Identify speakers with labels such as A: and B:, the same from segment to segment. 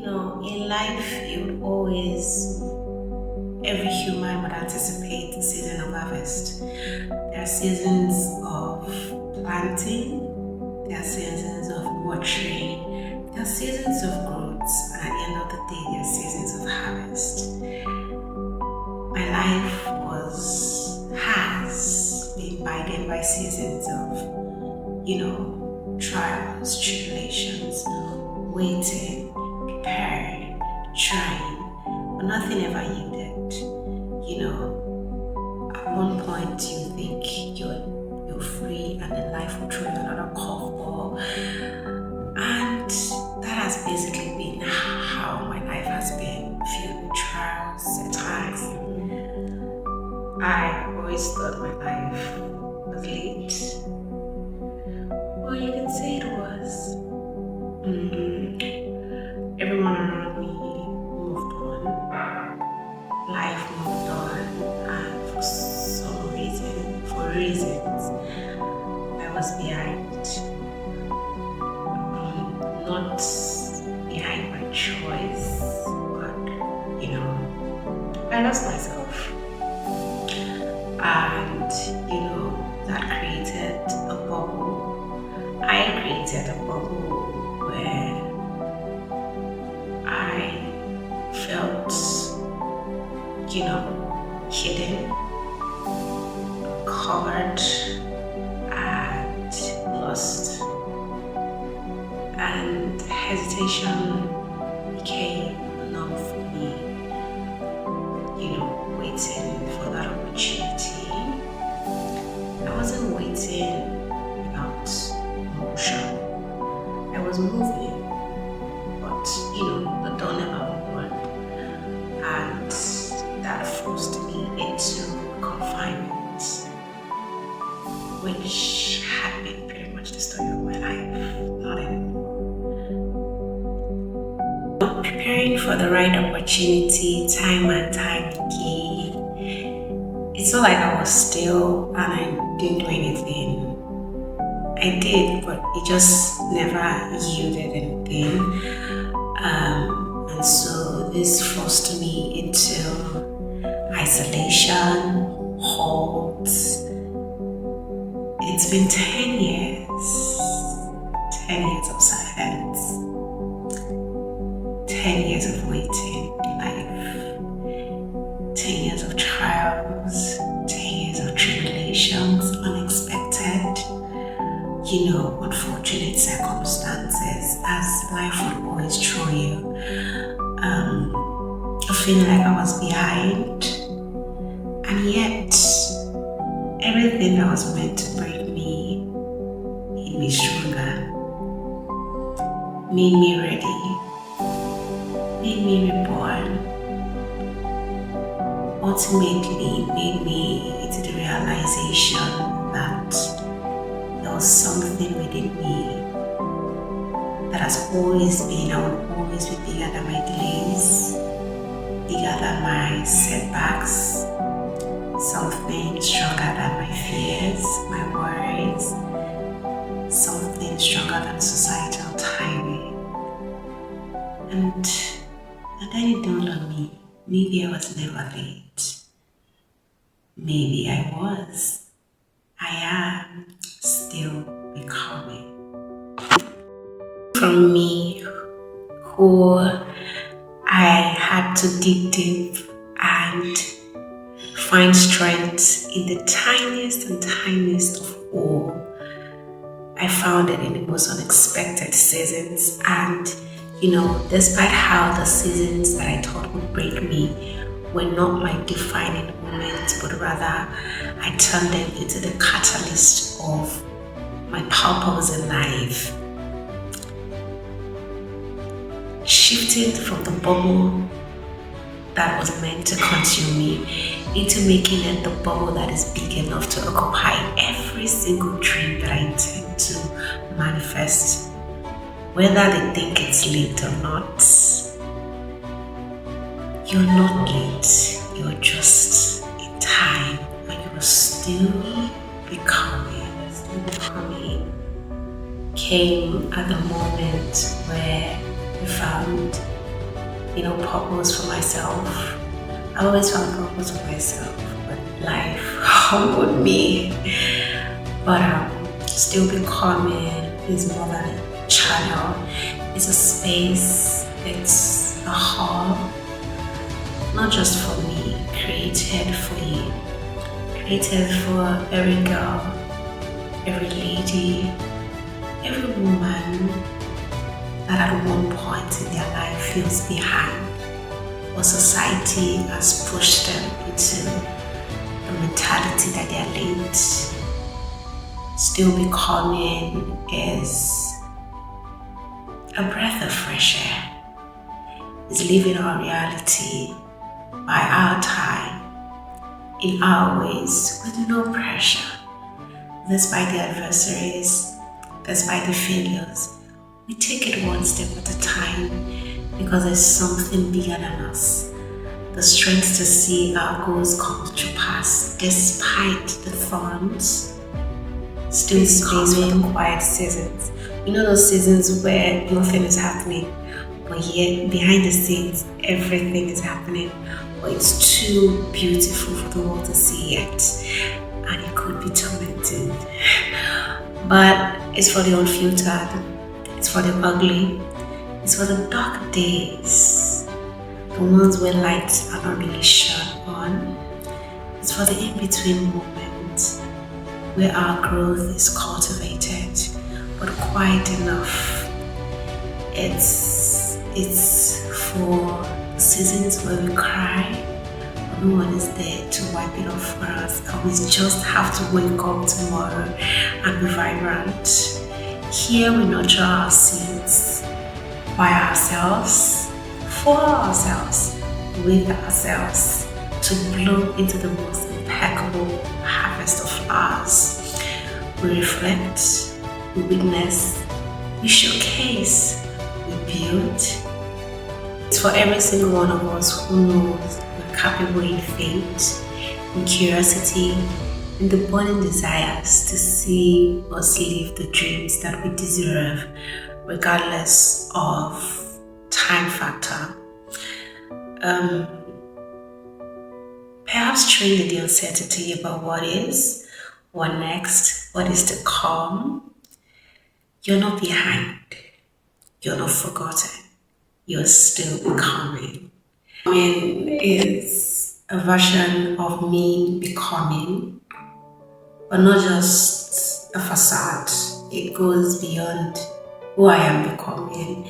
A: In life, every human would anticipate the season of harvest. There are seasons of planting, there are seasons of watering, there are seasons of growth, and at the end of the day, there are seasons of harvest. My life has been guided by seasons of, trials, tribulations, waiting, preparing, trying, but nothing ever yielded. At one point you think you're free, and then life will throw you another curveball, and that has basically been how my life has been, filled with trials, setbacks. I always thought my life was late. Well, you can say it was. Everyone around me moved on. Life moved on, and for reasons, I was behind. Not behind my choice, but I lost myself. And that created a bubble. I created a bubble where I felt, hidden, covered, and lost. And hesitation became normal for me, waiting for that opportunity. I wasn't waiting without motion. I was moving, but the door never opened, and that forced me into confinement, which had been pretty much the story of my life, not anymore. Preparing for the right opportunity, time and time again. It's not like I was still and I didn't do anything. I did, but it just never yielded anything. And so this forced me into isolation, halt. It's been 10 years. 10 years of silence. 10 years of waiting in life. 10 years of trials. 10 years of tribulations, unexpected, unfortunate circumstances, as life would always throw you. Feeling like I was behind, and yet everything that was meant to break me made me stronger, made me ready, made me reborn, ultimately made me into the realization that there was something within me that has always been and will always be bigger than my delays, bigger than my setbacks, something stronger than my fears, my worries, something stronger than societal timing. And then it dawned on me, maybe I was never late. Maybe I was. I am still becoming. From me, who I had to dig deep and find strength in the tiniest and tiniest of all. I found it in the most unexpected seasons, and despite how the seasons that I thought would break me were not my defining moments, but rather I turned them into the catalyst of my purpose in life. Shifting from the bubble that was meant to consume me into making it the bubble that is big enough to occupy every single dream that I intend to manifest. Whether they think it's late or not, you're not late, you're just in time, and you are still becoming. Came at the moment where we found purpose for myself. I always found purpose for myself, but life humbled me. But still becoming is more than a channel. It's a space. It's a hub, not just for me, created for you, created for every girl, every lady, every woman that at one point in their life feels behind, or society has pushed them into the mentality that they are late. Still becoming is a breath of fresh air. It's living our reality by our time, in our ways, with no pressure, despite the adversaries, despite the failures. We take it one step at a time because there's something bigger than us. The strength to see our goals come to pass despite the thorns. Still space for the quiet seasons. Those seasons where nothing is happening, but yet behind the scenes everything is happening, but it's too beautiful for the world to see yet, and it could be tormenting. But it's for the unfiltered, it's for the ugly, it's for the dark days, the ones where lights are not really shone on. It's for the in-between moments where our growth is cultivated, but quiet enough. It's for seasons where we cry, but no one is there to wipe it off for us, and we just have to wake up tomorrow and be vibrant. Here we nurture our seeds by ourselves, for ourselves, with ourselves, to bloom into the most impeccable harvest of flowers. We reflect, we witness, we showcase, we build. It's for every single one of us who knows we're capable in faith, in curiosity, in the burning desires to see us live the dreams that we deserve, regardless of time factor. Perhaps trading the uncertainty about what is, what next, what is to come. You're not behind. You're not forgotten. You're still becoming. Becoming is a version of me becoming, but not just a facade. It goes beyond who I am becoming.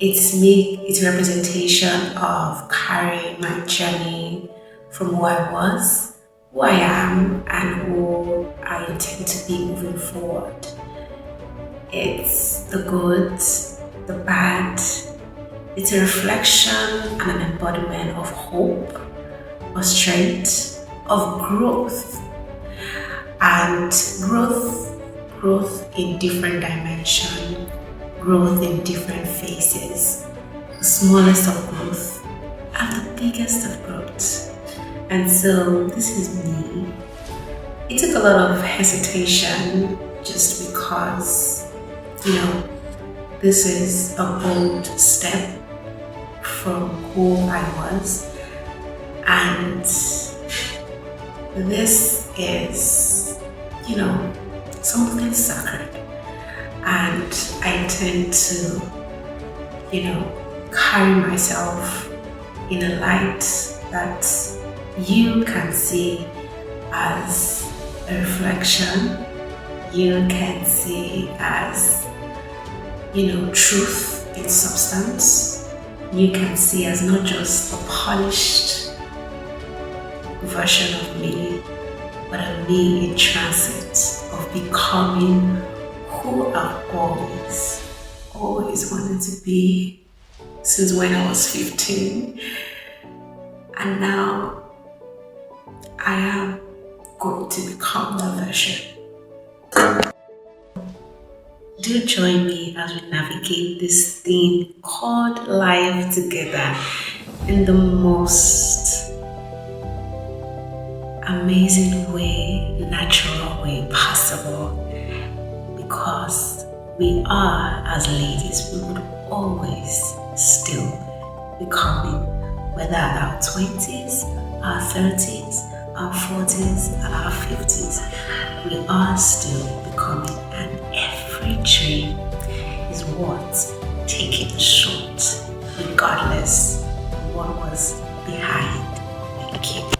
A: It's me, it's a representation of carrying my journey from who I was, who I am, and who I intend to be moving forward. It's the good, the bad. It's a reflection and an embodiment of hope, of strength, of growth. And growth in different dimensions, growth in different phases, the smallest of growth and the biggest of growth. And so this is me. It took a lot of hesitation just because, this is a bold step from who I was, and this is, something sacred, and I intend to, carry myself in a light that you can see as a reflection, you can see as, truth in substance, you can see as not just a polished version of me, but a me in transit of becoming who I've always wanted to be since when I was 15. And now I am going to become that version. Do join me as we navigate this thing called life together in the most amazing way, natural way possible, because we are, as ladies, we would always still becoming, whether at our 20s, our 30s, our 40s, our 50s, we are still becoming, and every dream is worth taking a shot, regardless of what was behind. Thank you.